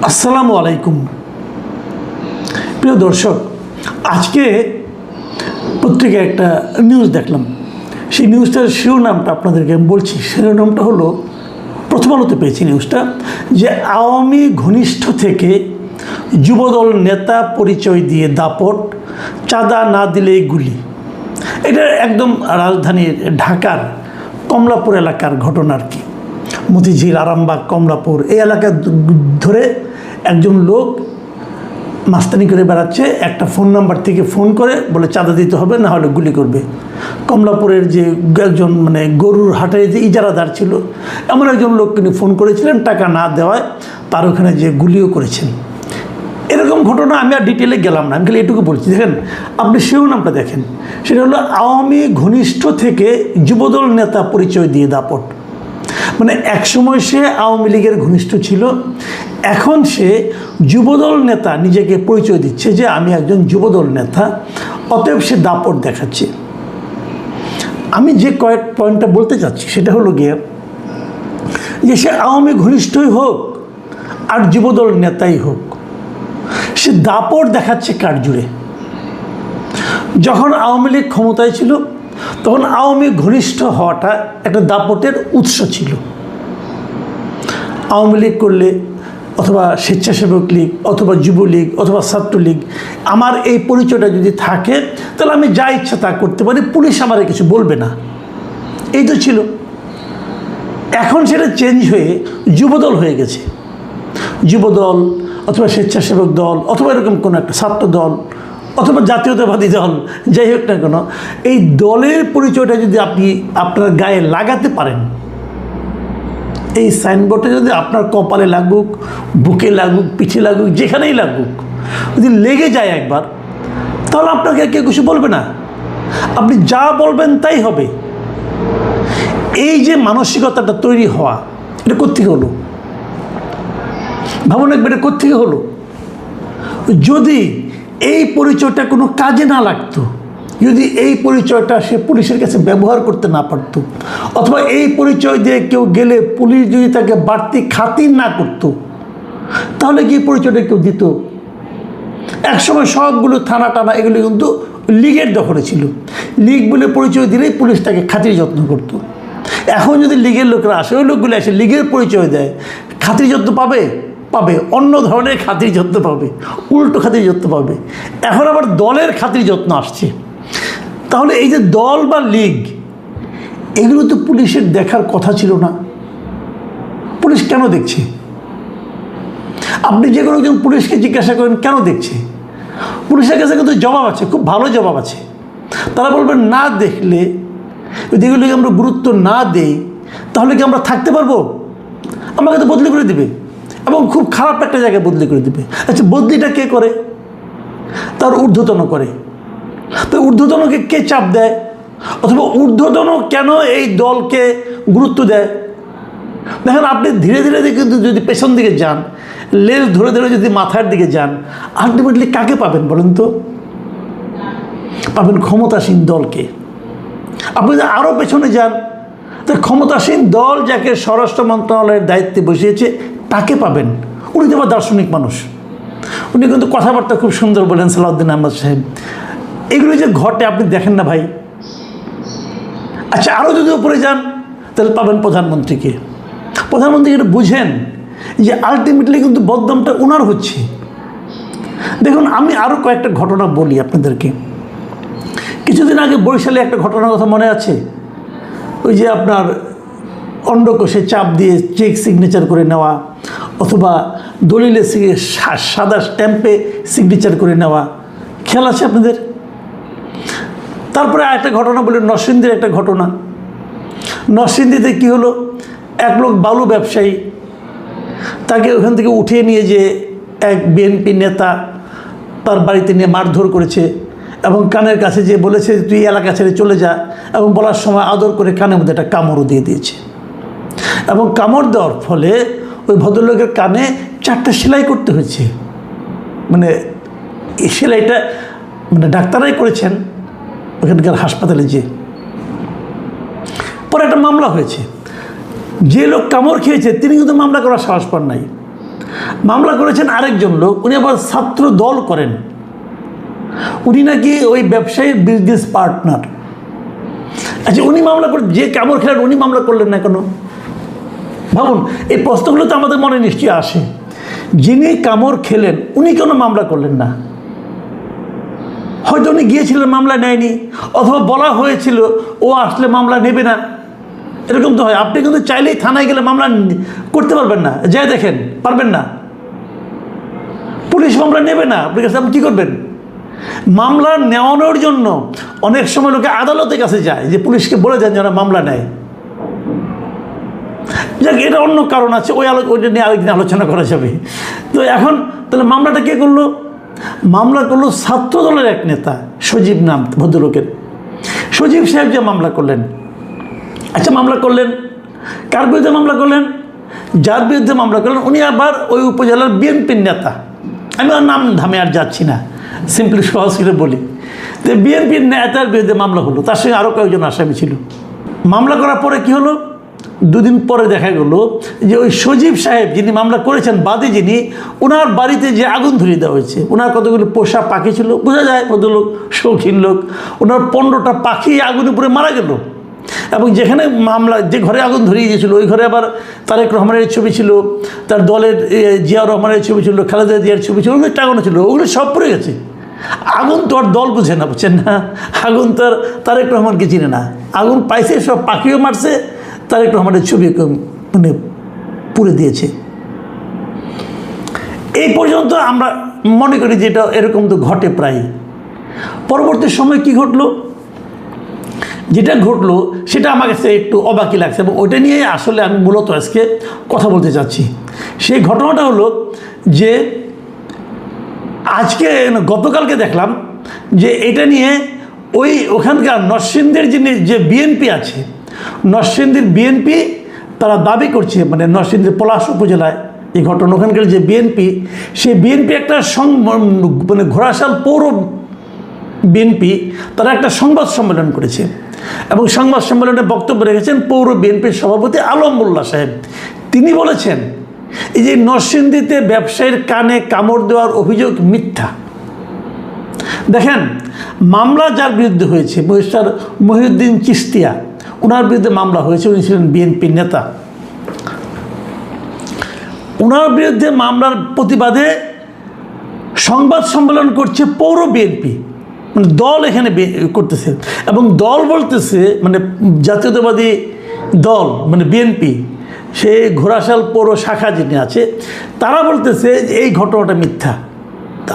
আসসালামু আলাইকুম প্রিয় দর্শক, আজকে পত্রিকায় একটা নিউজ দেখলাম। সেই নিউজটার শিরোনামটা আপনাদেরকে আমি বলছি। শিরোনামটা হলো, প্রথম আলোতে পেয়েছি নিউজটা, যে আওয়ামী ঘনিষ্ঠ থেকে যুবদল নেতা পরিচয় দিয়ে দাপট, চাঁদা না দিলেই গুলি। এটা একদম রাজধানীর ঢাকার কমলাপুর এলাকার ঘটনা আর কি। মতিঝিল, আরামবাগ, কমলাপুর এই এলাকা ধরে একজন লোক মাস্তানি করে বেড়াচ্ছে। একটা ফোন নাম্বার থেকে ফোন করে বলে চাঁদা দিতে হবে, না হলে গুলি করবে। কমলাপুরের যে একজন গরুর হাটের যে ইজারাদার ছিল, এমন একজন লোক তিনি ফোন করেছিলেন, টাকা না দেওয়ায় তার ওখানে যে গুলিও করেছেন। এরকম ঘটনা আমি আর ডিটেলে গেলাম না, আমি খালি এটুকু বলছি। দেখেন, আপনি শিরোনামটা দেখেন, সেটা হলো আওয়ামী ঘনিষ্ঠ থেকে যুবদল নেতা পরিচয় দিয়ে দাপট। একসময় সে আওয়ামী লীগের ঘনিষ্ঠ ছিল, এখন সে যুবদল নেতা নিজেকে পরিচয় দিচ্ছে যে আমি একজন যুবদল নেতা, অতএব সে দাপট দেখাচ্ছে। আমি যে কয়েক পয়েন্টটা বলতে চাচ্ছি সেটা হলো গিয়ে যে সে আওয়ামী ঘনিষ্ঠই হোক আর যুবদল নেতাই হোক, সে দাপট দেখাচ্ছে কার জুড়ে? যখন আওয়ামী লীগ ক্ষমতায় ছিল তখন আওয়ামী ঘনিষ্ঠ হওয়াটা একটা দাপটের উৎস ছিল। আওয়ামী লীগ করলে, অথবা স্বেচ্ছাসেবক লীগ, অথবা যুবলীগ, অথবা ছাত্রলীগ, আমার এই পরিচয়টা যদি থাকে তাহলে আমি যা ইচ্ছা তা করতে পারি, পুলিশ আমার কিছু বলবে না। এই তো ছিল। এখন সেটা চেঞ্জ হয়ে যুবদল হয়ে গেছে। যুবদল অথবা স্বেচ্ছাসেবক দল অথবা এরকম কোনো একটা ছাত্র দল অথবা জাতীয়তাবাদী দল, যাই হোক না কেন, এই দলের পরিচয়টা যদি আপনি আপনার গায়ে লাগাতে পারেন, এই সাইনবোর্ডে যদি আপনার কপালে লাগুক, বুকে লাগুক, পিঠে লাগুক, যেখানেই লাগুক, যদি লেগে যায় একবার, তাহলে আপনাকে কেউ কিছু বলবে না। আপনি যা বলবেন তাই হবে। এই যে মানসিকতাটা তৈরি হওয়া, এটা কোত্থেকে হলো? ভাবুন একবার, এটা কোত্থেকে হলো? যদি এই পরিচয়টা কোনো কাজে না লাগতো, যদি এই পরিচয়টা সে পুলিশের কাছে ব্যবহার করতে না পারতো, অথবা এই পরিচয় দিয়ে কেউ গেলে পুলিশ যদি তাকে বাড়তি খাতির না করতো, তাহলে কি পরিচয়টা কেউ দিত? একসময় সবগুলো থানা টানা এগুলো কিন্তু লীগের দখলে ছিল। লীগ বলে পরিচয় দিলেই পুলিশ তাকে খাতির যত্ন করতো। এখন যদি লীগের লোকরা আসে, ওই লোকগুলো এসে লীগের পরিচয় দেয়, খাতির যত্ন পাবে? পাবে, অন্য ধরনের খাতির যত্ন পাবে, উল্টো খাতির যত্ন পাবে। এখন আবার দলের খাতির যত্ন আসছে। তাহলে এই যে দল বা লীগ, এগুলো তো পুলিশের দেখার কথা ছিল না। পুলিশ কেন দেখছে? আপনি যে কোনো একজন পুলিশকে জিজ্ঞাসা করেন কেন দেখছে, পুলিশের কাছে কিন্তু জবাব আছে, খুব ভালো জবাব আছে। তারা বলবেন না দেখলে, যদি এগুলোকে আমরা গুরুত্ব না দেই, তাহলে কি আমরা থাকতে পারবো? আমাকে তো বদলি করে দিবে, এবং খুব খারাপ একটা জায়গায় বদলি করে দেবে। আচ্ছা, বদলিটা কে করে? তার ঊর্ধ্বতন করে। তো ঊর্ধ্বতনকে কে চাপ দেয়? অথবা ঊর্ধ্বতন কেন এই দলকে গুরুত্ব দেয়? দেখেন, আপনি ধীরে ধীরে কিন্তু যদি পেছন দিকে যান, লেজ ধরে ধরে যদি মাথার দিকে যান, আলটিমেটলি কাকে পাবেন বলেন তো? পাবেন ক্ষমতাসীন দলকে। আপনি যদি আরও পেছনে যান, তো ক্ষমতাসীন দল যাকে স্বরাষ্ট্র মন্ত্রণালয়ের দায়িত্বে বসিয়েছে তাকে পাবেন। উনি তো আবার দার্শনিক মানুষ, উনি কিন্তু কথাবার্তা খুব সুন্দর বলেন, সালাউদ্দিন আহমদ সাহেব। এগুলো যে ঘটে আপনি দেখেন না ভাই। আচ্ছা, আরও যদি উপরে যান তাহলে পাবেন প্রধানমন্ত্রীকে। প্রধানমন্ত্রীকে বুঝেন যে আলটিমেটলি কিন্তু বদনামটা ওনার হচ্ছে। দেখুন, আমি আরও কয়েকটা ঘটনা বলি আপনাদেরকে। কিছুদিন আগে বরিশালে একটা ঘটনার কথা মনে আছে? ওই যে আপনার অন্ডকোষে চাপ দিয়ে চেক সিগনেচার করে নেওয়া, অথবা দলিলে সাদা স্ট্যাম্পে সিগনেচার করে নেওয়া, খেয়াল আছে আপনাদের? তারপরে আরেকটা ঘটনা বলি, নরসিংদীর একটা ঘটনা। নরসিংদীতে কী হলো, এক লোক বালু ব্যবসায়ী, তাকে ওখান থেকে উঠিয়ে নিয়ে যে এক বিএনপি নেতা তার বাড়িতে নিয়ে মারধর করেছে, এবং কানের কাছে যে বলেছে তুই এলাকা ছেড়ে চলে যা, এবং বলার সময় আদর করে কানের মধ্যে একটা কামড়ও দিয়ে দিয়েছে। এবং কামড় দেওয়ার ফলে ওই ভদ্রলোকের কানে 4টা সেলাই করতে হয়েছে। এই সেলাইটা ডাক্তারাই করেছেন ওখানকার হাসপাতালে। যে পরে একটা মামলা হয়েছে, যে লোক কামড় খেয়েছে তিনি কিন্তু মামলা করার সাহস পান নাই। মামলা করেছেন আরেকজন লোক, উনি আবার ছাত্র দল করেন, উনি নাকি ওই ব্যবসায়ীর বিজনেস পার্টনার। আচ্ছা, উনি মামলা করে, যে কামড় খেলেন উনি মামলা করলেন না কেন? ভাবুন, এই প্রশ্নগুলো তো আমাদের মনে নিশ্চয়ই আসে। যিনি কামড় খেলেন উনি কেন মামলা করলেন না? হয়তো উনি গিয়েছিলেন, মামলা নেয়নি, অথবা বলা হয়েছিল ও আসলে মামলা নেবে না। এরকম তো হয়। আপনি কিন্তু চাইলেই থানায় গেলে মামলা করতে পারবেন না, যাই দেখেন, পারবেন না। পুলিশ মামলা নেবে না, আপনার কাছে আপনি কী করবেন? মামলা নেওয়ানোর জন্য অনেক সময় লোকে আদালতের কাছে যায়, যে পুলিশকে বলে দেন যেন মামলা নেয়। যাক, এটা অন্য কারণ আছে, ওইটা নিয়ে আরেকদিন আলোচনা করা যাবে। তো এখন তাহলে মামলাটা কে করলো? মামলা করলো ছাত্র দলের এক নেতা, সজীব নাম ভদ্রলোকের। সজীব সাহেব যে মামলা করলেন। আচ্ছা, মামলা করলেন, কার বিরুদ্ধে মামলা করলেন? যার বিরুদ্ধে মামলা করলেন উনি আবার ওই উপজেলার বিএনপির নেতা। আমি ওর নাম ধামে আর যাচ্ছি না, সিম্পলি সহজ করে বলি। তো বিএনপির নেতার বিরুদ্ধে মামলা হলো, তার সঙ্গে আরও কয়েকজন আসামি ছিল। মামলা করার পরে কি হলো? দুদিন পরে দেখা গেল যে ওই সজীব সাহেব যিনি মামলা করেছেন, বাদী যিনি, ওনার বাড়িতে যে আগুন ধরিয়ে দেওয়া হয়েছে। ওনার কতগুলো পোষা পাখি ছিল, বোঝা যায় ভদ্রলোক শৌখিন লোক। ওনার 15টা পাখি আগুনে পুড়ে মারা গেল। এবং যেখানে মামলা, যে ঘরে আগুন ধরিয়ে দিয়েছিল ওই ঘরে আবার তারেক রহমানের ছবি ছিল, তার দলের জিয়াউর রহমানের ছবি ছিল, খালেদা জিয়ার ছবি ছিল, ওগুলো টাঙানো ছিল, ওগুলো সব পড়ে গেছে। আগুন তো আর দল বুঝে না, বুঝছেন না? আগুন তো আর তারেক রহমানকে চিনে না। আগুন পাইছে, সব পাখিও মারছে, তারেক রহমানের ছবি মানে পুড়ে দিয়েছে। এই পর্যন্ত আমরা মনে করি যে এটা এরকম তো ঘটে প্রায়। পরবর্তী সময় কি ঘটলো? যেটা ঘটলো সেটা আমার কাছে একটু অবাকই লাগছে, এবং ওইটা নিয়ে আসলে আমি মূলত আজকে কথা বলতে চাচ্ছি। সেই ঘটনাটা হলো যে আজকে গতকালকে দেখলাম যে এটা নিয়ে ওখানকার নরসিংদীর যে বিএনপি আছে, নরসিংদীর বিএনপি তারা দাবি করছে, মানে নরসিংদীর পলাশ উপজেলায় এই ঘটনা, ওখানকার যে বিএনপি, সেই বিএনপি একটা মানে ঘোড়াশাল পৌর বিএনপি তারা একটা সংবাদ সম্মেলন করেছে, এবং সংবাদ সম্মেলনে বক্তব্য রেখেছেন পৌর বিএনপির সভাপতি আলম মোল্লা সাহেব। তিনি বলেছেন এই যে নরসিংদীতে ব্যবসায়ীর কানে কামড় দেওয়ার অভিযোগ মিথ্যা। দেখেন, মামলা যার বিরুদ্ধে হয়েছে, মিস্টার মহিউদ্দিন চিস্তিয়া, ওনার বিরুদ্ধে মামলা হয়েছে, উনি ছিলেন বিএনপির নেতা। ওনার বিরুদ্ধে মামলার প্রতিবাদে সংবাদ সম্মেলন করছে পৌর বিএনপি, মানে দল এখানে করতেছে, এবং দল বলতেছে মানে জাতীয়তাবাদী দল মানে বিএনপি, সে ঘোড়াশাল পৌর শাখা যিনি আছে, তারা বলতেছে যে এই ঘটনাটা মিথ্যা।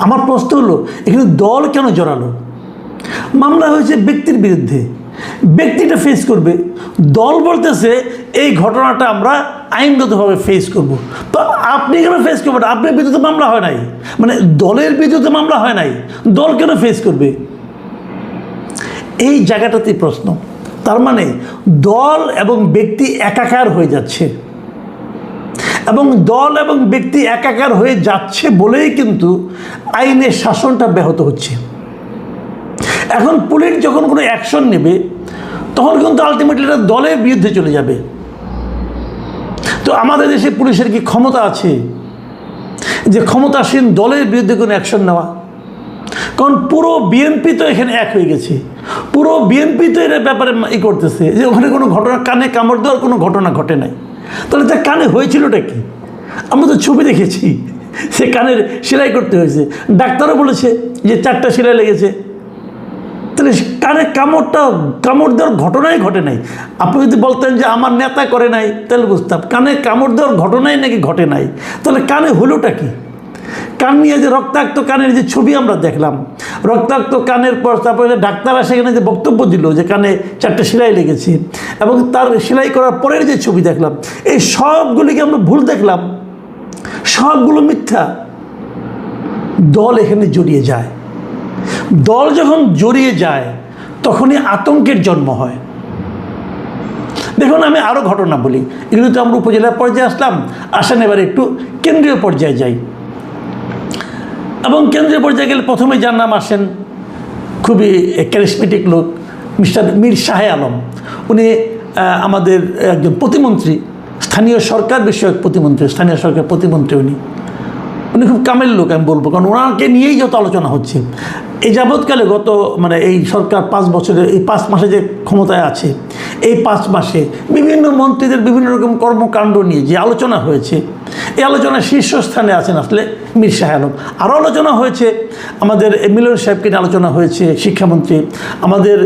আমার প্রশ্ন হলো, এখানে দল কেন জড়ালো? মামলা হয়েছে ব্যক্তির বিরুদ্ধে, ব্যক্তিটা ফেস করবে। দল বলতেছে এই ঘটনাটা আমরা আইনগতভাবে ফেস করব। তো আপনি কেন ফেস করবেন? আপনার বিরুদ্ধে মামলা হয় নাই, মানে দলের বিরুদ্ধে মামলা হয় নাই, দল কেন ফেস করবে? এই জায়গাটাতেই প্রশ্ন। তার মানে দল এবং ব্যক্তি একাকার হয়ে যাচ্ছে, এবং দল এবং ব্যক্তি একাকার হয়ে যাচ্ছে বলেই কিন্তু আইনের শাসনটা ব্যাহত হচ্ছে। এখন পুলিশ যখন কোনো অ্যাকশন নেবে তখন কিন্তু আলটিমেটলি এটা দলের বিরুদ্ধে চলে যাবে। তো আমাদের দেশে পুলিশের কি ক্ষমতা আছে যে ক্ষমতাসীন দলের বিরুদ্ধে কোনো অ্যাকশন নেওয়া? কারণ পুরো বিএনপি তো এখানে এক হয়ে গেছে, পুরো বিএনপি তো এর ব্যাপারে করতেছে যে ওখানে কোনো ঘটনা, কানে কামড় দেওয়ার কোনো ঘটনা ঘটে নাই। তাহলে তার কানে হয়েছিলটা কি? আমরা তো ছবি দেখেছি, সে কানের সেলাই করতে হয়েছে, ডাক্তারও বলেছে যে 4টা সেলাই লেগেছে। তাহলে কানে কামড় দেওয়ার ঘটনাই ঘটে নাই। আপনি যদি বলতেন যে আমার নেতা করে নাই, তাহলে বুঝতাম। কানে কামড় দেওয়ার ঘটনাই নাকি ঘটে নাই, তাহলে কানে হলোটা কি? কান নিয়ে যে রক্তাক্ত কানের যে ছবি আমরা দেখলাম, রক্তাক্ত কানের পর তারপরে ডাক্তাররা সেখানে যে বক্তব্য দিল যে কানে 4টা সেলাই লেগেছে, এবং তার সেলাই করার পরের যে ছবি দেখলাম, এই সবগুলিকে আমরা ভুল দেখলাম, সবগুলো মিথ্যা। দল এখানে জড়িয়ে যায়। দল যখন জড়িয়ে যায় তখনই আতঙ্কের জন্ম হয়। দেখুন, আমি আরও ঘটনা বলি। এগুলো তো আমরা উপজেলা পর্যায়ে আসলাম, আসেন এবার একটু কেন্দ্রীয় পর্যায়ে যাই। এবং কেন্দ্রীয় পর্যায়ে গেলে প্রথমে যার নাম আসেন, খুবই ক্যারিসমেটিক লোক, মিস্টার মীর শাহে আলম। উনি আমাদের একজন প্রতিমন্ত্রী, স্থানীয় সরকার বিষয়ক প্রতিমন্ত্রী, স্থানীয় সরকার প্রতিমন্ত্রী উনি। উনি খুব কামের লোক আমি বলবো, কারণ ওনাকে নিয়েই যত আলোচনা হচ্ছে এই যাবৎকালে গত এই সরকার 5 বছরে এই 5 মাসে যে ক্ষমতায় আছে, এই 5 মাসে বিভিন্ন মন্ত্রীদের বিভিন্ন রকম কর্মকাণ্ড নিয়ে যে আলোচনা হয়েছে, এই আলোচনার শীর্ষস্থানে আছেন আসলে মীর শাহ আলম। আরও আলোচনা হয়েছে আমাদের মিলন সাহেবকে নিয়ে আলোচনা হয়েছে, শিক্ষামন্ত্রী, আমাদের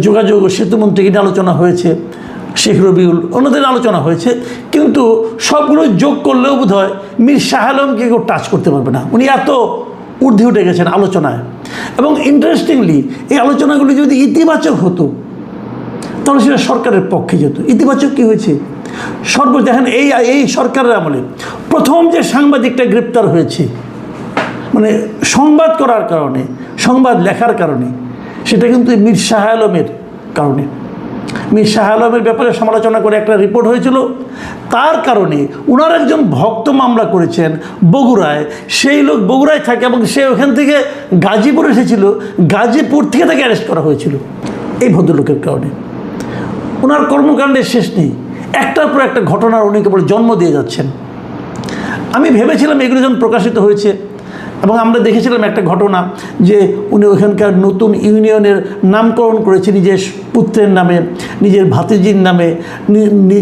যোগাযোগ ও সেতুমন্ত্রীকে নিয়ে আলোচনা হয়েছে, শেখ রবিউল, ওনাদের আলোচনা হয়েছে, কিন্তু সবগুলো যোগ করলেও বোধ হয় মীর শাহ আলমকে কেউ টাচ করতে পারবে না। উনি এত ঊর্ধ্বে উঠে গেছেন আলোচনায়। এবং ইন্টারেস্টিংলি এই আলোচনাগুলি যদি ইতিবাচক হতো তাহলে সেটা সরকারের পক্ষে যেত। ইতিবাচক কী হয়েছে? দেখেন এই সরকারের আমলে প্রথম যে সাংবাদিকটা গ্রেপ্তার হয়েছে সংবাদ করার কারণে, সংবাদ লেখার কারণে, সেটা কিন্তু মীর শাহ আলমের কারণে। মীর শাহ আলমের ব্যাপারে সমালোচনা করে একটা রিপোর্ট হয়েছিল, তার কারণে ওনার একজন ভক্ত মামলা করেছেন বগুড়ায়। সেই লোক বগুড়ায় থাকে এবং সে ওখান থেকে গাজীপুর এসেছিল, গাজীপুর থেকে তাকে অ্যারেস্ট করা হয়েছিল এই ভদ্রলোকের কারণে। ওনার কর্মকাণ্ডের শেষ নেই, একটার পর একটা ঘটনার উনি কেবল জন্ম দিয়ে যাচ্ছেন। আমি ভেবেছিলাম এগুলো যখন প্রকাশিত হয়েছে এবং আমরা দেখেছিলাম একটা ঘটনা যে উনি ওখানকার নতুন ইউনিয়নের নামকরণ করেছে নিজের পুত্রের নামে, নিজের ভাতিজির নামে,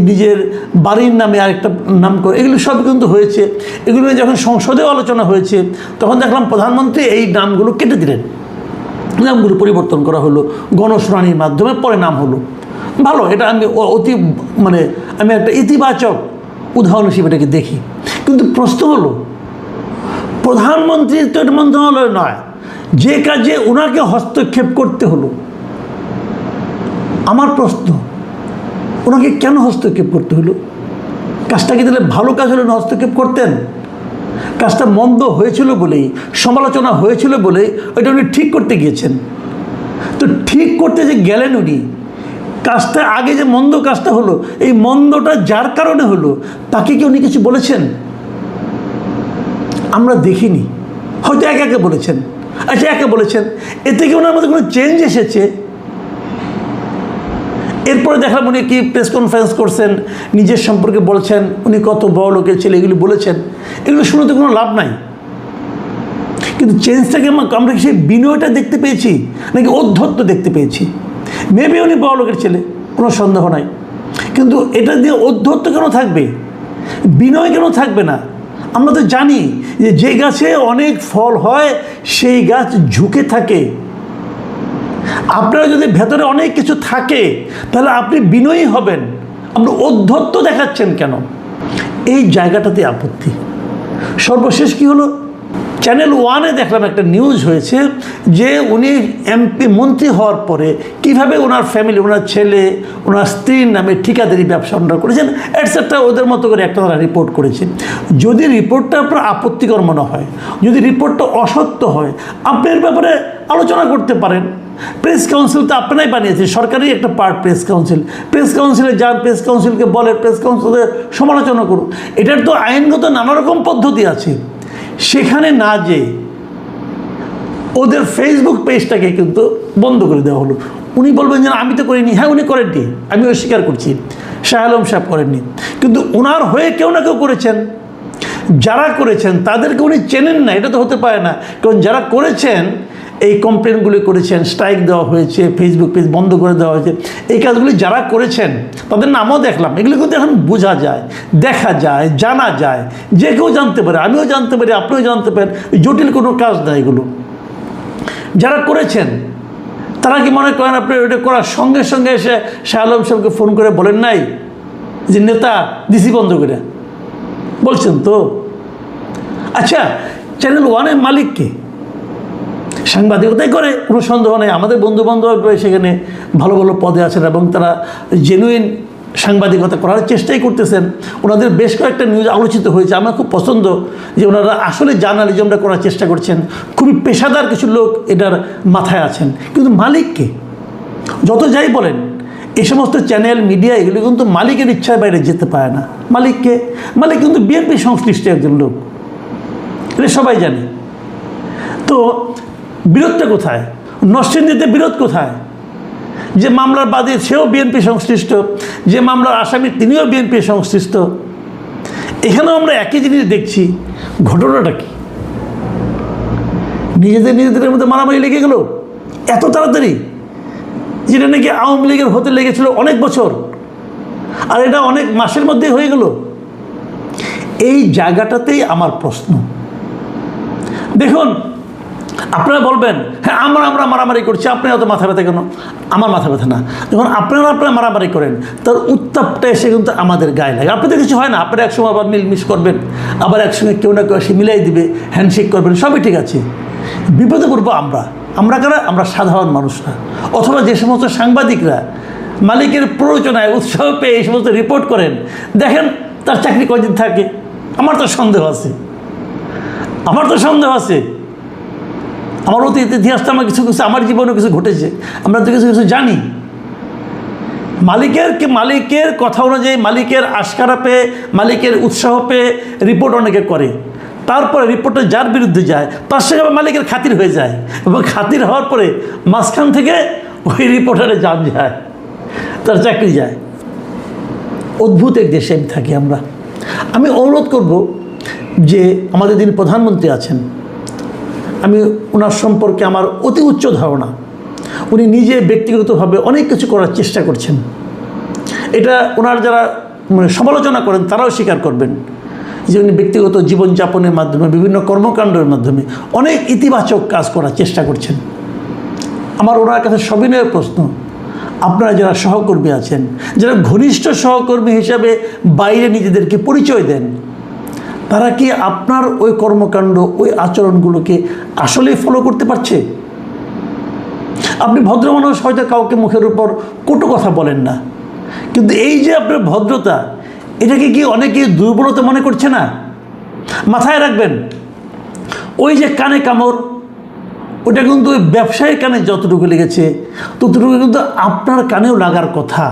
নিজের বাড়ির নামে আরেকটা নামকরণ, এগুলো সব কিন্তু হয়েছে। এগুলো যখন সংসদেও আলোচনা হয়েছে তখন দেখলাম প্রধানমন্ত্রী এই নামগুলো কেটে দিলেন, নামগুলো পরিবর্তন করা হলো গণশুনানির মাধ্যমে, পরে নাম হলো। ভালো, এটা আমি আমি একটা ইতিবাচক উদাহরণ হিসেবে এটাকে দেখি। কিন্তু প্রশ্ন হলো, প্রধানমন্ত্রীর তো এটা মন্ত্রণালয় নয়, যে কাজে ওনাকে হস্তক্ষেপ করতে হলো, আমার প্রশ্ন ওনাকে কেন হস্তক্ষেপ করতে হলো? কাজটা কি তাহলে ভালো কাজ হলে হস্তক্ষেপ করতেন? কাজটা মন্দ হয়েছিল বলেই, সমালোচনা হয়েছিল বলেই ওইটা উনি ঠিক করতে গিয়েছেন। তো ঠিক করতে যে গেলেন উনি, কাজটা আগে যে মন্দ কাজটা হলো, এই মন্দটা যার কারণে হলো তাকে কি উনি কিছু বলেছেন? আমরা দেখিনি, হয়তো একে বলেছেন। আচ্ছা, একে বলেছেন, এতে কি ওনার মধ্যে কোনো চেঞ্জ এসেছে? এরপরে দেখলাম উনি কি প্রেস কনফারেন্স করছেন, নিজের সম্পর্কে বলছেন উনি কত বড় লোকের ছেলে, এগুলি বলেছেন। এগুলো শুনে তো কোনো লাভ নাই। কিন্তু চেঞ্জটাকে আমরা কি সেই বিনয়টা দেখতে পেয়েছি নাকি ঔদ্ধত্য দেখতে পেয়েছি? মেবি উনি বড় লোকের ছেলে, কোনো সন্দেহ নাই, কিন্তু এটা দিয়ে ঔদ্ধত্য কেন থাকবে, বিনয় কেন থাকবে না? আমরা তো জানি যে গাছে অনেক ফল হয় সেই গাছ ঝুঁকে থাকে। আপনারা যদি ভেতরে অনেক কিছু থাকে তাহলে আপনি বিনয়ী হবেন, আপনি ঔদ্ধত্য দেখাচ্ছেন কেন? এই জায়গাটাতে আপত্তি। সর্বশেষ কি হলো, চ্যানেল 1-এ দেখলাম একটা নিউজ হয়েছে যে উনি এমপি মন্ত্রী হওয়ার পরে কিভাবে ওনার ফ্যামিলি, ওনার ছেলে, ওনার স্ত্রীর নামে ঠিকাদারি ব্যবসা ওনারা করেছেন এটসেট্রা, ওদের মতো করে একটা তারা রিপোর্ট করেছে। যদি রিপোর্টটা আপনার আপত্তিকর মনে হয়, যদি রিপোর্টটা অসত্য হয়, আপনি এর ব্যাপারে আলোচনা করতে পারেন। প্রেস কাউন্সিল তো আপনারাই বানিয়েছে, সরকারই একটা পার্ট প্রেস কাউন্সিল। প্রেস কাউন্সিলে যান, প্রেস কাউন্সিলকে বলে, প্রেস কাউন্সিলের সমালোচনা করুন। এটার তো আইনগত নানা রকম পদ্ধতি আছে। সেখানে না যে ওদের ফেসবুক পেজটাকে কিন্তু বন্ধ করে দেওয়া হলো। উনি বলবেন যে আমি তো করিনি, হ্যাঁ উনি করেননি, আমি অস্বীকার করছি, শাহ আলম সাহেব করেননি, কিন্তু ওনার হয়ে কেউ না কেউ করেছেন। যারা করেছেন তাদেরকে উনি চেনেন না, এটা তো হতে পারে না। কারণ যারা করেছেন, এই কমপ্লেনগুলি করেছেন, স্ট্রাইক দেওয়া হয়েছে, ফেসবুক পেজ বন্ধ করে দেওয়া হয়েছে, এই কাজগুলি যারা করেছেন তাদের নামও দেখলাম। এগুলো কিন্তু এখন বোঝা যায়, দেখা যায়, জানা যায়, যে কেউ জানতে পারে, আমিও জানতে পারি, আপনিও জানতে পারেন। জটিল কোনো কাজ না এগুলো। যারা করেছেন তারা কি মনে করেন আপনি ওইটা করার সঙ্গে সঙ্গে এসে শাহ আলম সাহেবকে ফোন করে বলেন নাই যে নেতা দিছি বন্ধ করে? বলছেন তো। আচ্ছা, চ্যানেল 1-এর মালিককে সাংবাদিকতাই করে, কোনো সন্দেহ নেই। আমাদের বন্ধুবান্ধব সেখানে ভালো ভালো পদে আছেন এবং তারা জেনুইন সাংবাদিকতা করার চেষ্টাই করতেছেন। ওনাদের বেশ কয়েকটা নিউজ আলোচিত হয়েছে, আমার খুব পছন্দ যে ওনারা আসলে জার্নালিজমটা করার চেষ্টা করছেন। খুবই পেশাদার কিছু লোক এটার মাথায় আছেন। কিন্তু মালিককে যত যাই বলেন, এই সমস্ত চ্যানেল মিডিয়া এগুলি কিন্তু মালিকের ইচ্ছার বাইরে যেতে পারে না। মালিককে, মালিক কিন্তু বিএনপি সংশ্লিষ্ট একজন লোক, এটা সবাই জানে। তো বিরোধটা কোথায়? নরসিংদীতে বিরোধ কোথায়? যে মামলার বাদী সেও বিএনপি সংশ্লিষ্ট, যে মামলার আসামি তিনিও বিএনপি সংশ্লিষ্ট। এখানেও আমরা একই জিনিস দেখছি। ঘটনাটা কি? নিজেদের মধ্যে মারামারি লেগে গেল এত তাড়াতাড়ি, যেটা নাকি আওয়ামী লীগের হতে লেগেছিল অনেক বছর, আর এটা অনেক মাসের মধ্যেই হয়ে গেল। এই জায়গাটাতেই আমার প্রশ্ন। দেখুন, আপনারা বলবেন হ্যাঁ আমরা মারামারি করছি, আপনি অত মাথা ব্যথা কেন? আমার মাথা ব্যথা না। যখন আপনারা মারামারি করেন, তার উত্তাপটা এসে কিন্তু আমাদের গায়ে লাগে। আপনাদের কিছু হয় না, আপনারা একসময় আবার মিলমিশ করবেন, আবার একসঙ্গে কেউ না কেউ এসে মিলাই দিবে, হ্যান্ডশেক করবেন, সবই ঠিক আছে। বিপদে পড়বো আমরা কারা? আমরা সাধারণ মানুষরা, অথবা যে সমস্ত সাংবাদিকরা মালিকের প্ররোচনায় উৎসাহ পেয়ে এই সমস্ত রিপোর্ট করেন, দেখেন তার চাকরি কয়দিন থাকে। আমার তো সন্দেহ আছে, আমার অতীত ইতিহাসটা আমার কিছু আমার জীবনে কিছু ঘটেছে, আমরা তো কিছু জানি। মালিকের কথা অনুযায়ী, মালিকের আশকারা পেয়ে, মালিকের উৎসাহ পেয়ে রিপোর্ট অনেকে করে, তারপরে রিপোর্টটা যার বিরুদ্ধে যায় তার সঙ্গে আবার মালিকের খাতির হয়ে যায়, এবং খাতির হওয়ার পরে মাঝখান থেকে ওই রিপোর্টারে জান যায়, তার চাকরি যায়। অদ্ভুত এক দেশে আমি থাকি আমরা। আমি অনুরোধ করব যে আমাদের যিনি প্রধানমন্ত্রী আছেন, আমি ওনার সম্পর্কে আমার অতি উচ্চ ধারণা। উনি নিজে ব্যক্তিগতভাবে অনেক কিছু করার চেষ্টা করছেন, এটা ওনার যারা সমালোচনা করেন তারাও স্বীকার করবেন যে উনি ব্যক্তিগত জীবনযাপনের মাধ্যমে, বিভিন্ন কর্মকাণ্ডের মাধ্যমে অনেক ইতিবাচক কাজ করার চেষ্টা করছেন। আমার ওনার কাছে সবিনয় প্রশ্ন, আপনারা যারা সহকর্মী আছেন, যারা ঘনিষ্ঠ সহকর্মী হিসাবে বাইরে নিজেদেরকে পরিচয় দেন, তারা কি আপনার ওই কর্মকাণ্ড, ওই আচরণগুলোকে আসলেই ফলো করতে পারছে? আপনি ভদ্র মানুষ, হয়তো কাউকে মুখের উপর কটু কথা বলেন না, কিন্তু এই যে আপনার ভদ্রতা, এটাকে কি অনেকে দুর্বলতা মনে করছে না? মাথায় রাখবেন, ওই যে কানে কামড়, ওটা কিন্তু ওই ব্যবসায়ীর কানে যতটুকু লেগেছে ততটুকু কিন্তু আপনার কানেও লাগার কথা।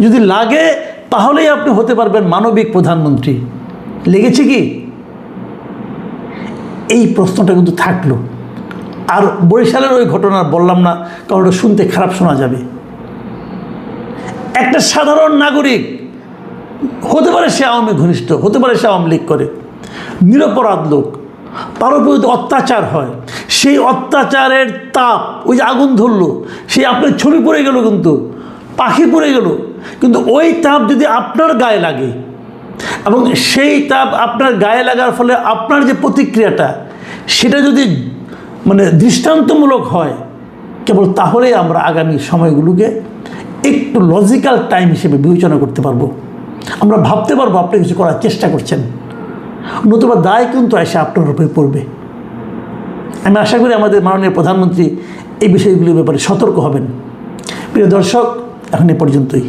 যদি লাগে তাহলেই আপনি হতে পারবেন মানবিক প্রধানমন্ত্রী। লেগেছে কি? এই প্রশ্নটা কিন্তু থাকলো। আর বরিশালের ওই ঘটনা বললাম না, কারণ ওটা শুনতে খারাপ শোনা যাবে। একটা সাধারণ নাগরিক, হতে পারে সে আওয়ামী ঘনিষ্ঠ, হতে পারে সে আওয়ামী লীগ করে, নিরপরাধ লোক, তার উপর যদি অত্যাচার হয়, সেই অত্যাচারের তাপ, ওই যে আগুন ধরলো, সেই আপনার ছবি পড়ে গেল, কিন্তু পাখি পড়ে গেল, কিন্তু ওই তাপ যদি আপনার গায়ে লাগে, এবং সেই তাপ আপনার গায়ে লাগার ফলে আপনার যে প্রতিক্রিয়াটা, সেটা যদি দৃষ্টান্তমূলক হয়, কেবল তাহলেই আমরা আগামী সময়গুলোকে একটু লজিক্যাল টাইম হিসেবে বিবেচনা করতে পারবো। আমরা ভাবতে পারবো আপনি কিছু করার চেষ্টা করছেন, নতুবা দায় কিন্তু এসে আপনার উপরে পড়বে। আমি আশা করি আমাদের মাননীয় প্রধানমন্ত্রী এই বিষয়গুলির ব্যাপারে সতর্ক হবেন। প্রিয় দর্শক, এখন এ পর্যন্তই।